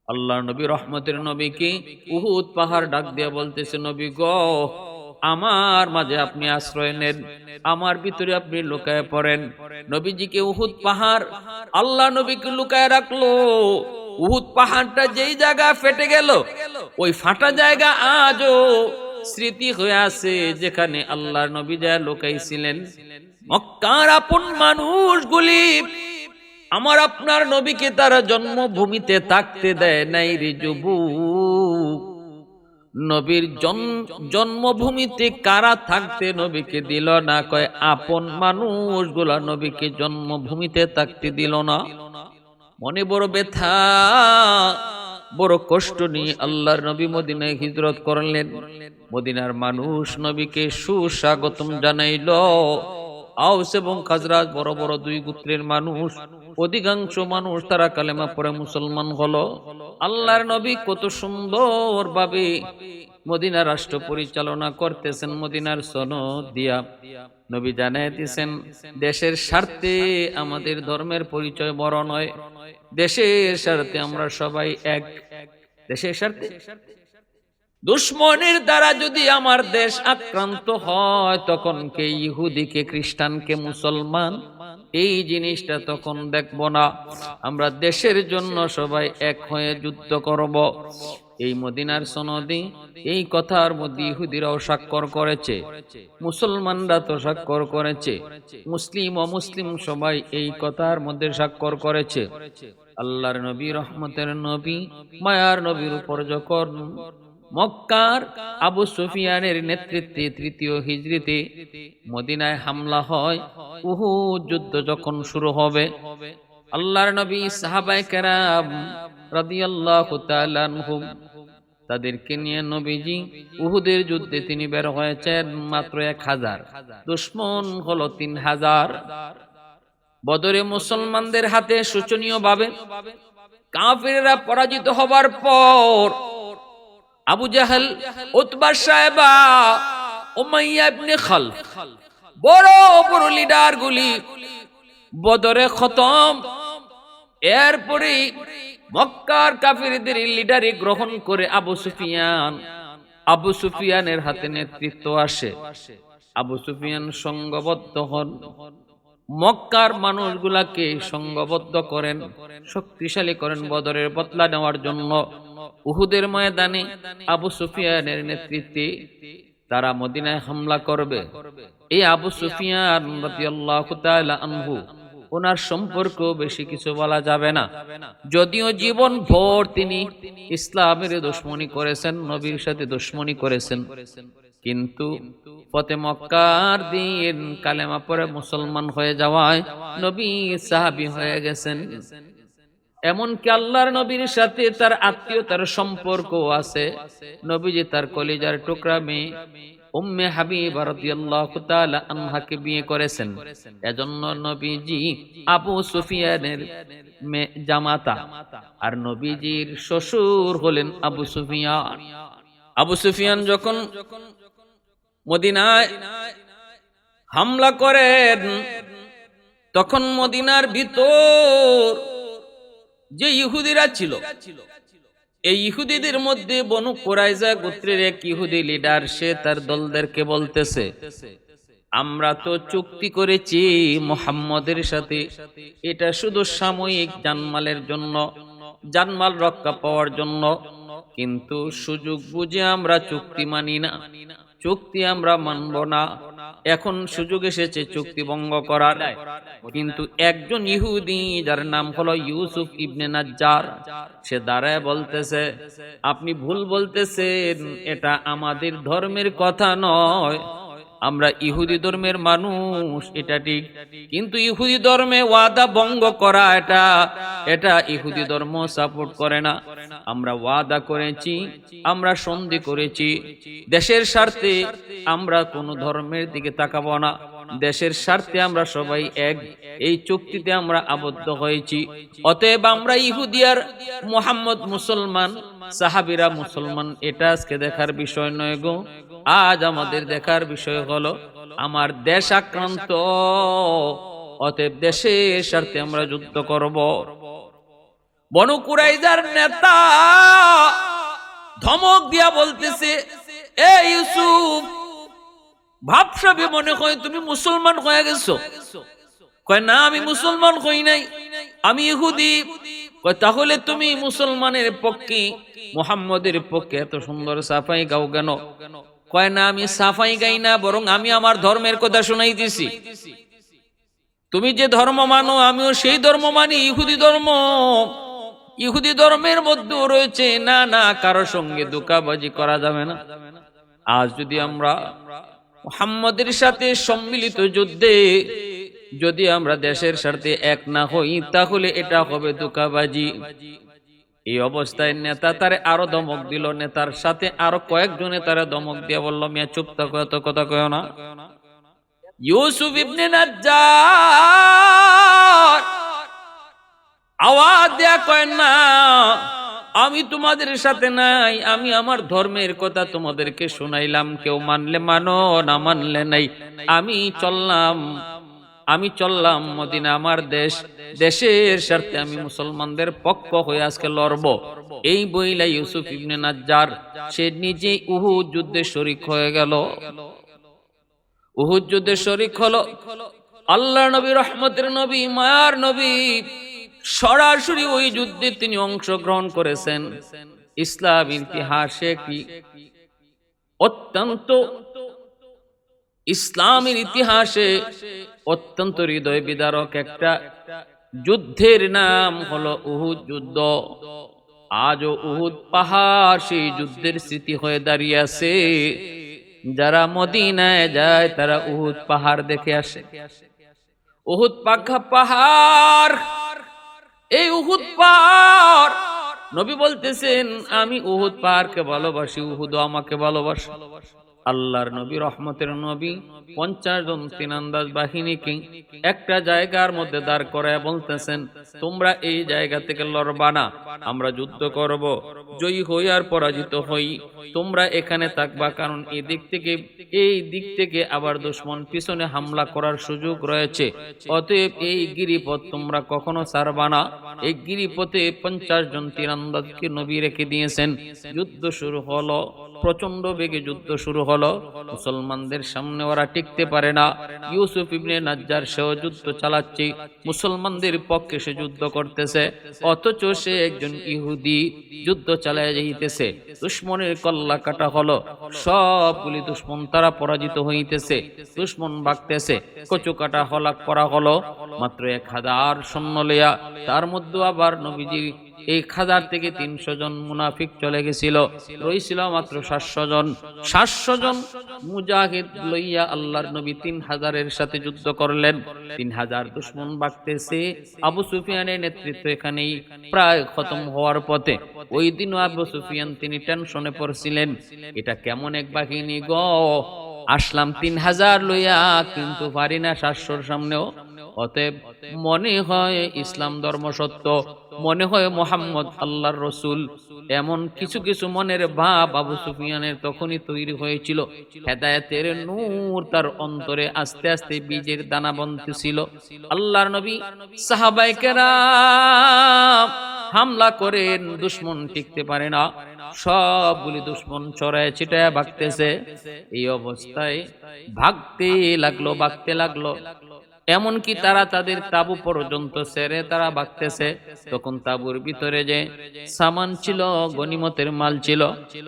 আল্লাহর নবী রহমতের নবীকে উহুদ পাহাড় ডাক দিয়ে বলতেছে, নবী গো, আমার মাঝে আপনি আশ্রয় নেন, আমার ভিতরে আপনি লুকায় পড়েন। নবীজিকে উহুদ পাহাড় আল্লাহ নবীকে লুকায় রাখলো। উহুদ পাহাড়টা যেই জায়গা ফেটে গেল, ওই ফাটা জায়গা আজও স্মৃতি হয়ে আছে, যেখানে আল্লাহর নবী যা লুকাইছিলেন। মক্কার আপন মানুষগুলি আমার আপনার নবীকে তারা জন্মভূমিতে থাকতে দেয় নাই রে যুবক। নবীর জন্মভূমিতে কারা থাকতে নবীকে দিল না? কয় আপন মানুষগুলা নবীকে জন্মভূমিতে থাকতে দিল না। মনে বড় ব্যথা, বড় কষ্ট নিয়ে আল্লাহর নবী মদিনায় হিজরত করলেন। মদিনার মানুষ নবীকে সুস্বাগতম জানাইল। আউস এবং খাজরাজ বড় বড় দুই গোত্রের মানুষ, অধিকাংশ মানুষ তারা কালেমা পড়ে মুসলমান হলো। আল্লাহর নবী কত সুন্দর ভাবে মদিনা রাষ্ট্র পরিচালনা করতেছেন। মদিনার সনদ দিয়া নবী জানাইতেছেন, দেশের স্বার্থে আমাদের ধর্মের পরিচয় বড় নয়, দেশের স্বার্থে আমরা সবাই এক। দেশের স্বার্থে দুশ্মনের দ্বারা যদি আমার দেশ আক্রান্ত হয়, তখন কে ইহুদি, কে খ্রিস্টান, কে মুসলমান, এই জিনিসটা তখন দেখব না। আমরা দেশের জন্য সবাই এক হয়ে যুদ্ধ করব। এই মদিনার সনদে এই কথার মধ্যে ইহুদিরাও স্বাক্ষর করেছে, মুসলমানরা তো স্বাক্ষর করেছে, মুসলিম অমুসলিম সবাই এই কথার মধ্যে স্বাক্ষর করেছে। আল্লাহর নবী রহমতের নবী মায়ার নবীর উপর যখন মক্কার আবু সুফিয়ানের নেতৃত্বে তৃতীয় হিজরিতে মদিনায় হামলা হয়, উহুদ যুদ্ধ যখন শুরু হবে, আল্লাহর নবী সাহাবায়ে কেরাম রাদিয়াল্লাহু তাআলা আনহুম তাদেরকে নিয়ে নবীজি উহুদের যুদ্ধে তিনি বের হয়েছেন মাত্র 1000, দুশমন হলো 3000। বদরে মুসলমানদের হাতে শোচনীয় ভাবে কাফিররা পরাজিত হবার পর আবু জাহেল, উতবা, সাইবা, উমাইয়া ইবনে খালফ, বড় বড় লিডার গুলি বদরে খতম। এরপরে মক্কার কাফিরদের লিডারি গ্রহণ করে আবু সুফিয়ানের হাতে নেতৃত্ব আসে। আবু সুফিয়ান সংঘবদ্ধ হন, মক্কার মানুষগুলাকে সংঘবদ্ধ করেন, শক্তিশালী করেন বদরের বদলা নেওয়ার জন্য। উহুদের ময়দানে আবু সুফিয়ানের নেতৃত্বে তারা মদিনায় হামলা করবে। এই আবু সুফিয়ান রাদিয়াল্লাহু তাআলা আনহু, ওনার সম্পর্ক বেশি কিছু বলা যাবে না, যদিও জীবন ভর তিনি ইসলামের দুশমনি করেছেন, নবীর সাথে দুশমনি করেছেন, কিন্তু ফতে মক্কার দিন কালেমা পড়ে মুসলমান হয়ে যাওয়ায় নবী সাহাবী হয়ে গেছেন। এমনকি আল্লাহর নবীর সাথে তার আত্মীয়তার সম্পর্ক আছে। নবীজি তার কলিজার টুকরা মেয়ে উম্মে হাবিবা রাদিয়াল্লাহু তাআলা আনহাকে বিয়ে করেছেন। এজন্য নবীজি আবু সুফিয়ানের জামাতা, আর নবীজির শ্বশুর হলেন আবু সুফিয়ান। আবু সুফিয়ান যখন মদিনায় হামলা করেন, তখন মদিনার ভিতর যে ইহুদিরা ছিল, এই ইহুদিদের মধ্যে বনু কুরাইজা গোত্রের এক ইহুদি লিডার, সে তার দলদেরকে বলতেছে, আমরা তো চুক্তি করেছি মুহাম্মদের সাথে, এটা শুধু সাময়িক জানমালের জন্য, জানমাল রক্ষা পাওয়ার জন্য, কিন্তু সুযোগ বুঝে আমরা চুক্তি মানি না, চুক্তি আমরা মানব না। এখন সুযোগ এসেছে চুক্তি ভঙ্গ করার। কিন্তু একজন ইহুদি যার নাম হলো ইউসুফ ইবনে নাজ্জার, সে দাঁড়ায় বলতেছে, আপনি ভুল বলতেছেন, এটা আমাদের ধর্মের কথা নয়, আমরা ইহুদি ধর্মের মানুষ, এটা ঠিক, কিন্তু ইহুদি ধর্মে ওয়াদা ভঙ্গ করা এটা ইহুদি ধর্ম সাপোর্ট করে না। আমরা ওয়াদা করেছি, আমরা সন্ধি করেছি, দেশের স্বার্থে আমরা কোন ধর্মের দিকে তাকাবো না, দেশের স্বার্থে আমরা সবাই এক, এই চুক্তিতে আমরা আবদ্ধ হয়েছি। অতএব আমরা ইহুদি আর মুহাম্মদ মুসলমান, সাহাবীরা মুসলমান, এটা আজকে দেখার বিষয় নয় গো। আজ আমাদের দেখার বিষয় হলো আমার দেশ আক্রান্ত, অতএব দেশের স্বার্থে আমরা যুদ্ধ করব। বনু কুরাইজার নেতা ধমক দিয়া বলতেছে, এ ইউসুফ, ভাবসাবে মনে হয় তুমি মুসলমান হয়ে গেছো। কয় না, আমি মুসলমান হই নাই, আমি ইহুদি। কয় তাহলে তুমি মুসলমানের পক্ষে, মুহাম্মদের পক্ষে এত সুন্দর সাফাই গাও কেন? কয় না, আমি সাফাই গাই না, বরং আমি আমার ধর্মের কথা শুনাইতেছি। তুমি যে ধর্ম মানো আমিও সেই ধর্ম মানি, ইহুদি ধর্ম। ইহুদি ধর্মের মধ্যেও রয়েছে না না কারোর সঙ্গে ধোঁকাবাজি করা যাবে না। আজ যদি আমরা মুহাম্মদের সাথে সম্মিলিত যুদ্ধে যদি আমরা দেশের স্বার্থে এক না হই, তাহলে এটা হবে ধোঁকাবাজি। এই অবস্থায় নেতা তারে আরো ধমক দিল। নেতার সাথে আরো কয়েকজনে তারা ধমক দিয়ে বলল, মিয়া চুপ থাকো, এত কথা কয় না। ইউসুফ ইবনে নাজ্জার আওয়াজ দেয়া কয় না, আমি তোমাদের সাথে নাই, আমি আমার ধর্মের কথা তোমাদেরকে শোনাইলাম, কেউ মানলে মানো, না মানলে নাই। আমি চললাম মদিনা, আমার দেশ, দেশের স্বার্থে আমি মুসলমানদের পক্ষ হয়ে আজকে লড়ব। এই বইলা ইউসুফ ইবনে নাজ্জার সে নিজে উহুদ যুদ্ধে শরীক হয়ে গেল। উহুদ যুদ্ধে শরীক হলো। আল্লাহ নবী, রহমতের নবী, মায়ার নবী সরাসরি ওই যুদ্ধে তিনি অংশগ্রহণ করেছেন। ইসলাম ইতিহাসে কি অত্যন্ত, ইসলামের ইতিহাসে অত্যন্ত হৃদয় বিদারক একটা যুদ্ধের নাম হলো উহুদ যুদ্ধ। আজও উহুদ পাহাড় সেই যুদ্ধের স্মৃতি হয়ে দাঁড়িয়ে আছে। যারা মদিনায় যায় তারা উহুদ পাহাড় দেখে আসে। উহুদ পাহাড়, এই উহুদ পাহাড়, নবী বলতেছেন আমি উহুদ পাহাড়কে ভালোবাসি, উহুদও আমাকে ভালোবাসে। আল্লাহর নবী, রহমতের নবী 50 জন তীরন্দাজ বাহিনীকে একটা জায়গার মধ্যে দাঁড় করায় বলতেছেন, তোমরা এই জায়গা থেকে লড়বা না, আমরা যুদ্ধ করব, জয়ী হই আর পরাজিত হই, তোমরা এখানে থাকবা, কারণ এই দিক থেকে আবার দুশমন পিছনে হামলা করার সুযোগ রয়েছে। অতএব এই গিরিপথ তোমরা কখনো ছাড়বা না। এই গিরিপথে 50 জন তীরন্দাজকে নবী রেখে দিয়েছেন। যুদ্ধ শুরু হলো, প্রচন্ড বেগে যুদ্ধ শুরু হলো। মুসলমানদের সামনে ওরা টিকতে পারে না। ইউসুফ ইবনে নাজ্জার সেও যুদ্ধ চালাচ্ছে, মুসলমানদের পক্ষে সে যুদ্ধ করতেছে, অথচ সে একজন ইহুদি, যুদ্ধ চালায় যাইতেছে। দুশমনের কল্লা কাটা হলো, সবগুলি দুশমন তারা পরাজিত হইতেছে, দুশমন ভাগতেছে, কচু কাটা হলাক করা হলো। মাত্র 1000 সৈন্য লইয়া, তার মধ্যে আবার নবীজির 1000 থেকে 300 জন মুনাফিক চলে গেছিল, রইছিল মাত্র 700 জন। 700 জন মুজাহিদ লইয়া আল্লাহর নবী 3000-এর সাথে যুদ্ধ করলেন। 3000 দুশমন ভাগতেছে। আবু সুফিয়ানের নেতৃত্ব এখানেই প্রায় খতম হওয়ার পথে। ওই দিনও আবু সুফিয়ান তিনি টেনশনে পড়ছিলেন, এটা কেমন এক বাহিনী গো, আসলাম 3000 লইয়া, কিন্তু পারি না 700-র সামনেও। অতএব মনে হয় ইসলাম ধর্ম সত্য, মনে হয় মুহাম্মদ আল্লাহর রসুল, এমন কিছু কিছু মনের ভাব আবু সুফিয়ানের তখনই তৈরি হয়েছিল। হেদায়েতের নূর তার অন্তরে আস্তে আস্তে বীজের দানা বুনতেছিল। আল্লাহর নবী, সাহাবায়ে কেরাম হামলা করেন, দুশমন টিকতে পারে না, সবগুলি দুশমন ছড়ায় ছিটায় ভাগতেছে। এই অবস্থায় ভাগতে লাগলো। এমনকি তারা তাদের তাবু পর্যন্ত ছেড়ে তারা ভাগতেছে। তখন তাবুর ভিতরে যে সামান ছিল, গনিমতের মাল ছিল,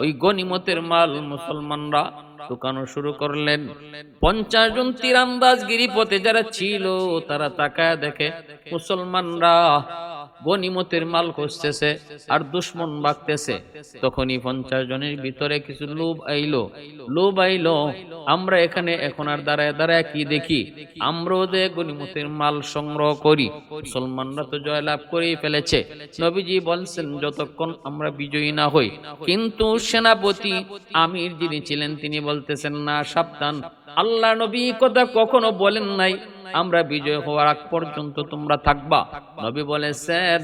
ওই গনিমতের মাল মুসলমানরা ঢুকানো শুরু করলেন। 50 জন তীরন্দাজ গিরিপথে যারা ছিল তারা তাকায় দেখে মুসলমানরা গনিমতের মাল খুঁজতেছে আর দুশমন ভাগতেছে। তখনই 50 জনের ভিতরে কিছু লোভ আইলো, আমরা এখানে এখন আর দাঁড়ায় কি দেখি, আমরাও যে গনিমতের মাল সংগ্রহ করি, মুসলমানরা তো জয়লাভ করেই ফেলেছে। নবীজি বলছেন যতক্ষণ আমরা বিজয়ী না হই। কিন্তু সেনাপতি আমির যিনি ছিলেন তিনি বলতেছেন, না, সাবধান, আল্লাহ নবী কথা কখনো বলেন নাই আমরা বিজয় হওয়ার আগ পর্যন্ত তোমরা থাকবা। নবী বলেছেন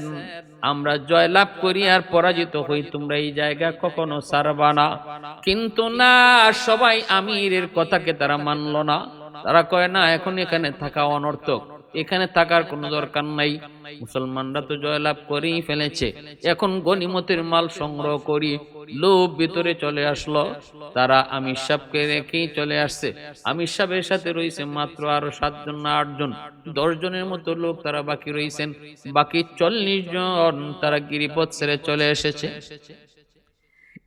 আমরা জয় লাভ করি আর পরাজিত হই, তোমরা এই জায়গা কখনো ছাড়বা না। কিন্তু না, সবাই আমিরের কথাকে তারা মানলো না। তারা কয় না, এখন এখানে থাকা অনর্থক, এখানে থাকার কোনো দরকার নাই, মুসলমানরা তো জয়লাভ করেই ফেলেছে, এখন গনিমতের মাল সংগ্রহ করি। লোভ ভিতরে চলে আসলো, তারা আমির সাহেবকে রেখেই চলে আসছে। আমির সাহেবের সাথে রয়েছে মাত্র আরো 7 জন না 8 জন, 10 জনের মতো লোক তারা বাকি রয়েছেন। বাকি 40 জন তারা গিরিপথ ছেড়ে চলে এসেছে।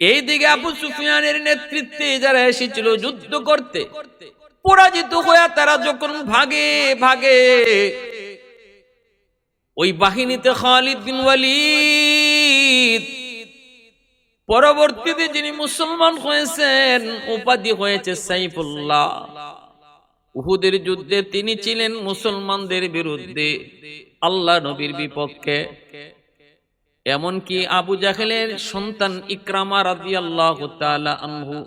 এইদিকে আবু সুফিয়ানের নেতৃত্বে যারা এসেছিল যুদ্ধ করতে, পরাজিত হয়ে তারা যখন ভাগে ভাগে, ওই বাহিনীতে খালিদ বিন ওয়ালিদ, পরবর্তীতে যিনি মুসলমান হয়েছেন উপাধি হয়েছে সাইফুল্লাহ, উহুদের যুদ্ধে তিনি ছিলেন মুসলমানদের বিরুদ্ধে, আল্লাহ নবীর বিপক্ষে। এমনকি আবু জাহেলের সন্তান ইকরামা রাদিয়াল্লাহু তাআলা আনহু,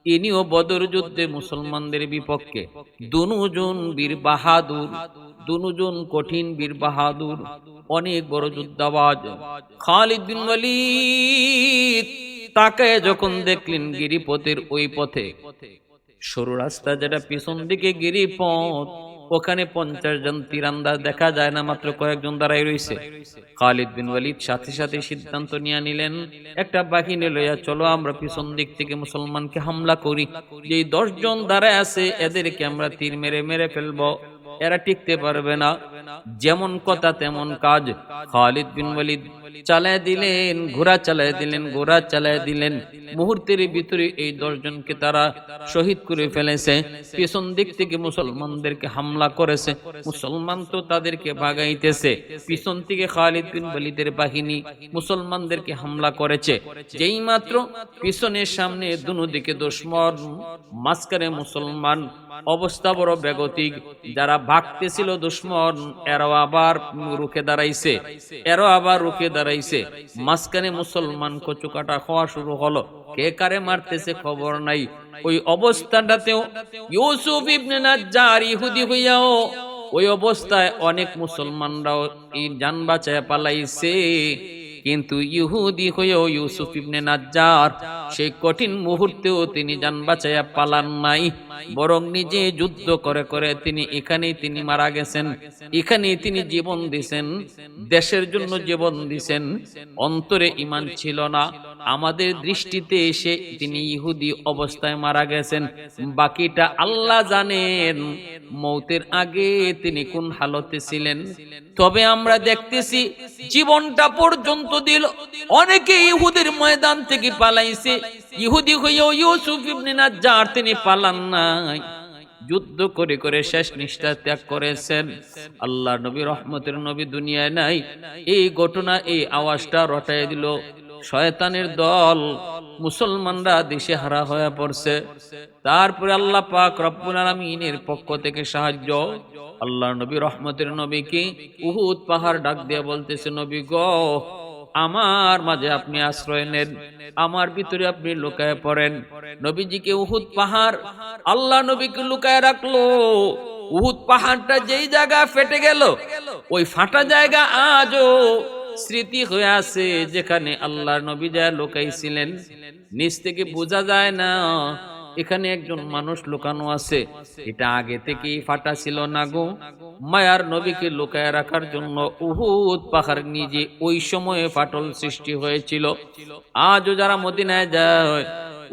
তিনিও বদর যুদ্ধে মুসলমানদের বিপক্ষে। দুজন বীর বাহাদুর, দুজন কঠিন বীর বাহাদুর, অনেক বড় যুদ্ধাবাজ। খালিদ বিন ওয়ালিদ তাকে যখন দেখলেন গিরিপথের ওই পথে, সরু রাস্তা যেটা পিছন দিকে গিরিপথ, ওখানে 50 জন তীরন্দাজ দেখা যায় না, মাত্র কয়েকজন দাঁড়াই রয়েছে। খালিদ বিন ওয়ালিদ সাথে সাথে সিদ্ধান্ত নিয়ে নিলেন, একটা বাহিনী লইয়া চলো আমরা পিছন দিক থেকে মুসলমানকে হামলা করি। যেই 10 জন দাঁড়ায় আছে এদেরকে আমরা তীর মেরে মেরে ফেলবো, এরা টিকতে পারবে না। যেমন কথা তেমন কাজ, খালিদ বিন ওয়ালিদ চালায় দিলেন, ঘোড়া চালায় দিলেন, ঘোড়া চালায় দিলেন। মুহূর্তের ভিতরে এই 10 জনকে তারা শহীদ করে ফেলেছে। পিছন দিক থেকে মুসলমানদেরকে হামলা করেছে, মুসলমান তো তাদেরকে ভাগাইতেছে। পিছন থেকে খালিদ বিন ওয়ালিদের বাহিনী মুসলমানদেরকে হামলা করেছে। যেই মাত্র পিছনের সামনে দুদিকে দুশমন, মাঝখানে মুসলমান, অবস্থা বড় বেগতিক। যারা ভাগতেছিল দুশমন, এরাও আবার রুখে দাঁড়াইছে, এরাও আবার রুখে দাঁড়াইছে। মাঝখানে মুসলমান কচুকাটা খাওয়া শুরু হলো, কে কারে মারতেছে খবর নাই। ওই অবস্থাটাতেও ইউসুফ ইবনে নাজ্জার ইহুদি হইয়াও ওই অবস্থায় অনেক মুসলমানরাও এই জান বাঁচায় পালাইছে। কিন্তু ইহুদি হয়েও ইউসুফ ইবনে নাজ্জার সেই কঠিন মুহূর্তেও তিনি জান বাঁচাইয়া পালান নাই, বরং নিজে যুদ্ধ করে করে তিনি মারা গেছেন। এখানেই তিনি জীবন দিছেন, দেশের জন্য জীবন দিছেন। অন্তরে ঈমান ছিল না, আমাদের দৃষ্টিতে এসে তিনি ইহুদি অবস্থায় মারা গেছেন। বাকিটা আল্লাহ জানেন মৌতের আগে তিনি কোন হালতে ছিলেন। তবে আমরা দেখতেছি জীবনটা পর্যন্ত দিল। অনেকে ইহুদের ময়দান থেকে পালাইছে, ইহুদি হয়েও ইউসুফ ইবনে নাজ্জার তিনি পালান নাই, যুদ্ধ করে করে শেষ নিষ্ঠা ত্যাগ করেছেন। আল্লাহ নবী রহমতের নবী দুনিয়ায় নাই। এই ঘটনা, এই আওয়াজটা রটাই দিল শয়তানের দল, মুসলমানরা দিশে হারা হয়ে পড়ছে। তারপরে আল্লাহ পাক রব্বুল আলামিনের পক্ষ থেকে সাহায্য। আল্লাহ নবী রহমতের নবীকে উহুদ পাহাড় ডাক দিয়ে বলতেছে, নবী গো, আমার মাঝে আপনি আশ্রয় নেন, আমার ভিতরে আপনি লুকায় পড়েন। নবীজিকে উহুদ পাহাড় আল্লাহ নবীকে লুকায় রাখলো। উহুদ পাহাড়টা যেই জায়গা ফেটে গেল, ওই ফাটা জায়গা আজও স্মৃতি হয়ে আছে, যেখানে আল্লাহর নবী যা লুকাইছিলেন। নিচ থেকে বোঝা যায় না এখানে একজন মানুষ লুকানো আছে। এটা আগে থেকেই ফাটা ছিল না গো। মায়ার নবীকে লুকায় রাখার জন্য উহুদ পাহাড় নিজে ওই সময়ে ফাটল সৃষ্টি হয়েছিল। আজও যারা মদিনায় যায়,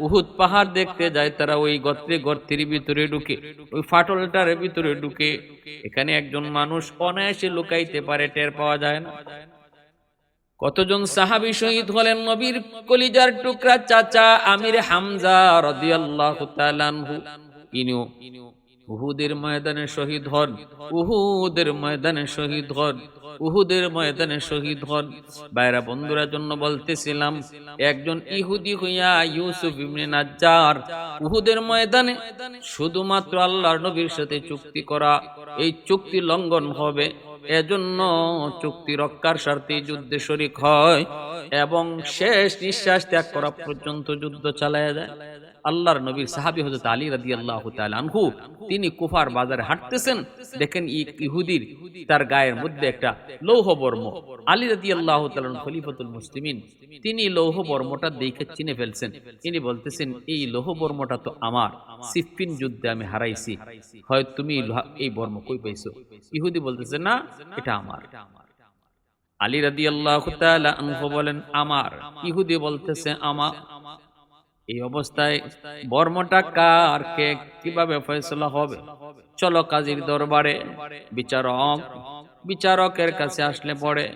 উহুদ পাহাড় দেখতে যায়, তারা ওই গর্তের ভিতরে ঢুকে, ওই ফাটলটার ভিতরে ঢুকে। এখানে একজন মানুষ অনায়াসে লুকাইতে পারে, টের পাওয়া যায় না। কতজন সাহাবী শহীদ হলেন, নবীর কলিজার টুকরা চাচা আমির হামজা রাদিয়াল্লাহু তাআলা আনহু, ইনিও উহুদের ময়দানে শহীদ হন, উহুদের ময়দানে শহীদ হন, উহুদের ময়দানে শহীদ হন। ভাইরা বন্ধুরা, জন্য বলতেছিলাম, একজন ইহুদি হইয়া ইউসুফ ইবনে নাজ্জার উহুদের ময়দানে শুধুমাত্র আল্লাহর নবীর সাথে চুক্তি করা, এই চুক্তি লঙ্ঘন হবে, এজন্য চুক্তি রক্ষার স্বার্থে যুদ্ধে শরীক হয় এবং শেষ নিঃশ্বাস ত্যাগ করা পর্যন্ত যুদ্ধ চালায়া যায়। আল্লাহর নবীর সাহাবী হযরত আলী রাদিয়াল্লাহু তাআলা আনহু, তিনি কুফার বাজারে হাঁটতেছেন, দেখেন ইহুদির তার গায়ের মধ্যে একটা লৌহ বর্ম। আলী রাদিয়াল্লাহু তাআলা খলিফাতুল মুসলিমিন, তিনি লৌহ বর্মটা দেখে চিনে ফেলছেন। তিনি বলতেছেন, এই লৌহ বর্মটা তো আমার, সিফফিন যুদ্ধে আমি হারাইছি, হয় তুমি এই বর্ম কই পাইছো? ইহুদি বলতেছে, না, এটা আমার। আলী রাদিয়াল্লাহু তাআলা আনহু বলেন, আমার। ইহুদি বলতেছে, আমার। এই অবস্থায় বর্মটা কার, কে, কিভাবে ফয়সালা হবে? চলো কাজীর দরবারে। বিচারকের কাছে আসলে পড়ে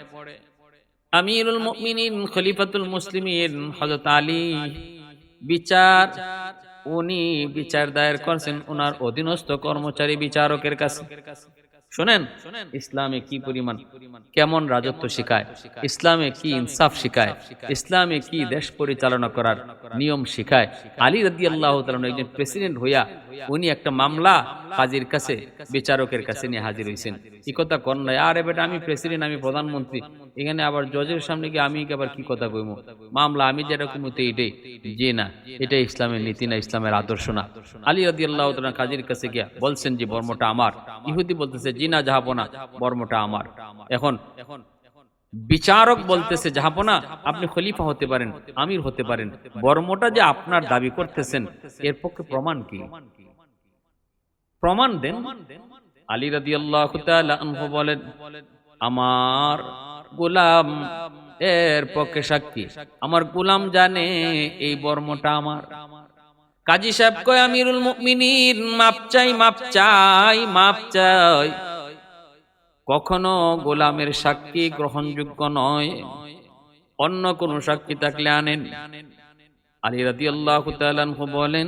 আমিরুল মুমিনিন খলিফাতুল মুসলিমিন হযরত আলী উনি বিচার দায়ের করছেন ওনার অধীনস্থ কর্মচারী বিচারকের কাছে। শুনেন, ইসলামে কি পরিমাণ, কেমন রাজত্ব শিখায়, ইসলামে কি ইনসাফ শিখায়, ইসলামে কি দেশ পরিচালনা করার নিয়ম শিখায়। আলী রাদিয়াল্লাহু তাআলা একজন প্রেসিডেন্ট হইয়া উনি একটা মামলা কাজীর কাছে, বিচারকের কাছে নিয়ে হাজির হয়েছেন। কি কথা কন নাই, আরে বেটা আমি প্রেসিডেন্ট, আমি প্রধানমন্ত্রী, এখানে আবার জজের সামনে গিয়ে আমি আবার কি কথা কইমু? মামলা আমি যেরকম হইতে এটাই, জি না, এটা ইসলামের নীতি না, ইসলামের আদর্শ না। আলী রাদিয়াল্লাহু তাআলা কাজীর কাছে গিয়া বলছেন যে বর্মটা আমার। ইহুদি বলতেছে, জি না জাহাপনা, বর্মটা আমার। এখন বিচারক বলতেছে, জাহাপনা আপনি খলিফা হতে পারেন, আমির হতে পারেন, বর্মটা যে আপনার দাবি করতেছেন এর পক্ষে প্রমাণ কি? প্রমাণ দেন। আলী রাদিয়াল্লাহু তাআলা আনহু বলেন, আমার গোলাম এর পক্ষে সাক্ষী, আমার গোলাম জানে এই বর্মটা আমার। কাজী সাহেব কয়, আমিরুল মুমিনিন মাপ চাই, মাপ চাই, মাপ চাই। কখনো গোলামের সাক্ষী গ্রহণযোগ্য নয়, অন্য কোন সাক্ষী থাকলে আনেন। আলী রাদিয়াল্লাহু তাআলা আনহু বলেন,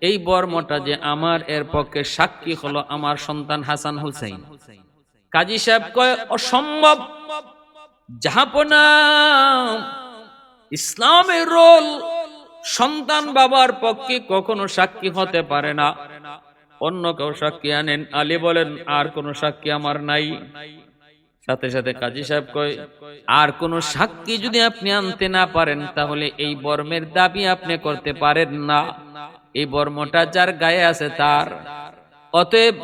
এই বর্মটা যে আমার, এর পক্ষে সাক্ষী হলো আমার সন্তান হাসান হুসাইন। কাজী সাহেব কয়, অসম্ভব জাহাপনা, ইসলামের রোল সন্তান বাবার পক্ষে কখনো সাক্ষী হতে পারে না, অন্য কেউ সাক্ষী আনেন। আলী বলেন, আর কোন সাক্ষী আমার নাই। সাথে সাথে কাজী সাহেব কয়, আর কোন সাক্ষী যদি আপনি আনতে না পারেন তাহলে এই বর্মের দাবি আপনি করতে পারেন না, এই বর্মটা যার গায়ে আছে তার, অতএব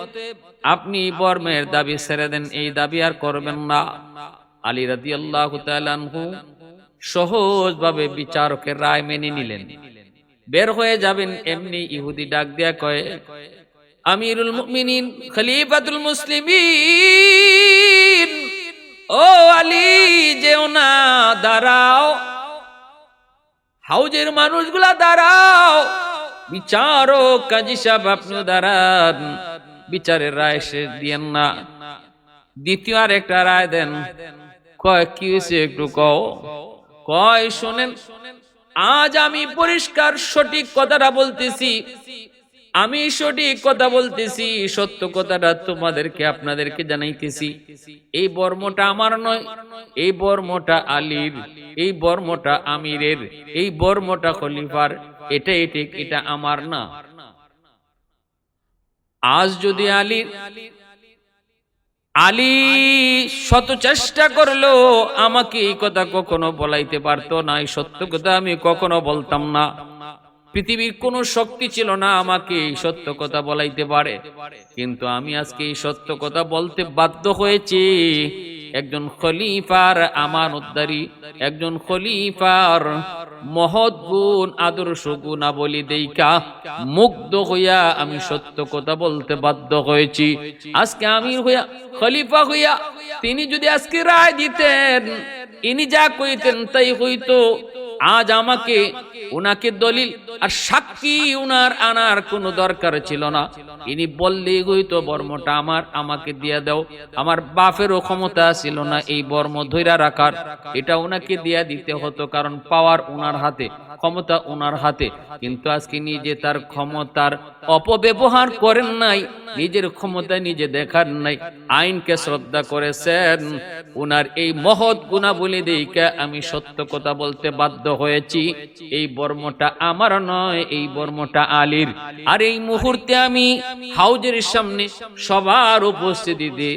আপনি বর্মের দাবি ছেড়ে দেন, এই দাবি আর করবেন না। আলী রাদিয়াল্লাহু তাআলা আনহু সহজভাবে বিচারকের রায় মেনে নিলেন। বের হয়ে যাবেন, এমনি ইহুদি ডাক দিয়া কয়, আমিরুল মুমিনিন খলিফাতুল মুসলিমিন, ও আলী যেও না, দাঁড়াও, হাউজের মানুষগুলা দাঁড়াও, বিচারক কাজী সাহেব আপনিও দাঁড়ান, বিচারের রায় শেষ দিয়েন না, দ্বিতীয় আর একটা রায় দেন। কয়, কি হয়েছে একটু কও? কয়, শোনেন, আজ আমি পরিষ্কার সঠিক কথাটা বলতেছি, আমি সঠিক কথা বলতেছি, সত্য কথাটা তোমাদেরকে আপনাদেরকে জানাইতেছি। এই বর্মটা আমার নয়, এই বর্মটা আলীর, এই বর্মটা আমিরের, এই বর্মটা খলিফার, এটা ঠিক, এটা আমার না। আজ যদি আলী শত চেষ্টা করলো আমাকে এই কথা কখনো বলাইতে পারতো না, এই সত্য কথা আমি কখনো বলতাম না, পৃথিবীর কোন শক্তি ছিল না আমাকে এই সত্য কথা বলাইতে পারে, কিন্তু আমি আজকে এই সত্য কথা বলতে বাধ্য হয়েছি। একজন খলিফার আমানতদারি, একজন খলিফার মহৎ গুণ, আদর্শ গুণাবলী দেইখা মুগ্ধ হইয়া আমি সত্য কথা বলতে বাধ্য হয়েছি। আজকে আমির হইয়া, খলিফা হইয়া তিনি যদি আজকে রায় দিতেন, ইনি যা কইতেন তাই হইতো। আজ আমাকে উনাকে দলিল আর সাক্ষী উনার আনার কোনো দরকার ছিল না, ইনি বললেই হইতো বর্মটা আমার, আমাকে দিয়ে দাও। আমার বাপেরও ক্ষমতা ছিল না এই বর্ম ধইরা রাখার, এটা উনাকে দিয়ে দিতে হতো, কারণ পাওয়ার উনার হাতে, ক্ষমতা উনার হাতে। কিন্তু আজকে নিজে তার ক্ষমতার অপব্যবহার করেন নাই, নিজের ক্ষমতা নিজে দেখার নাই, আইনকে শ্রদ্ধা করেছেন। উনার এই মহৎ গুণাবলী দেখে আমি সত্য কথা বলতে বাধ্য হয়েছি। এই বর্মটা আমার নয়, এই বর্মটা আলীর। আর এই মুহূর্তে আমি হাউজের সামনে সবার উপস্থিতিতে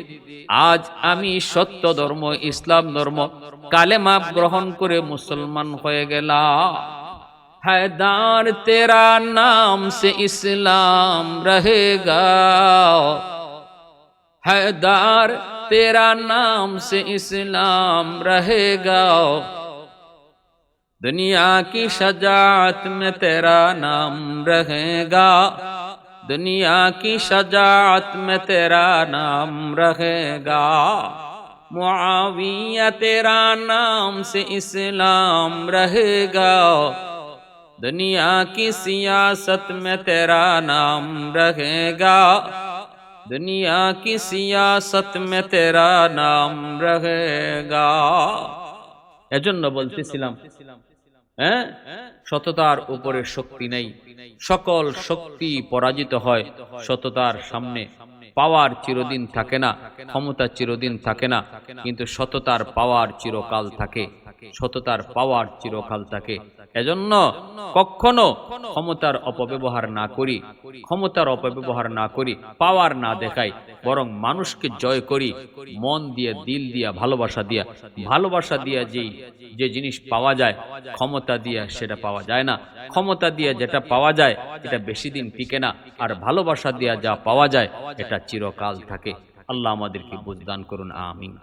আজ আমি সত্য ধর্ম, ইসলাম ধর্ম, কালেমা গ্রহণ করে মুসলমান হয়ে গেলাম। हैदार तेरा नाम से इस्लाम रहेगा, हैदार तेरा नाम से इस्लाम रहेगा, दुनिया की शजाअत में तेरा नाम रहेगा, दुनिया की शजाअत में तेरा नाम रहेगा, मुआविया तेरा नाम से इस्लाम रहेगा, दुनिया की सियासत में तेरा नाम रहेगा, दुनिया की सियासत में तेरा नाम रहेगा। এজন্য বলতেছিলাম, হ্যাঁ, সততার উপরে শক্তি নেই, সকল শক্তি পরাজিত হয় সততার সামনে। পাওয়ার চিরদিন থাকে না, ক্ষমতা চিরদিন থাকে না, কিন্তু সততার পাওয়ার চিরকাল থাকে, সততার পাওয়ার চিরকাল থাকে। এজন্য কখনো ক্ষমতার অপব্যবহার না করি, ক্ষমতার অপব্যবহার না করি, পাওয়ার না দেখাই, বরং মানুষকে জয় করি মন দিয়ে, দিল দিয়া, ভালোবাসা দিয়া। ভালোবাসা দিয়া যে জিনিস পাওয়া যায়, ক্ষমতা দিয়া সেটা পাওয়া যায় না। ক্ষমতা দিয়া যেটা পাওয়া যায় এটা বেশি দিন টিকে না, আর ভালোবাসা দিয়া যা পাওয়া যায় এটা চিরকাল থাকে। আল্লাহ আমাদেরকে বুঝদান করুন, আমিন।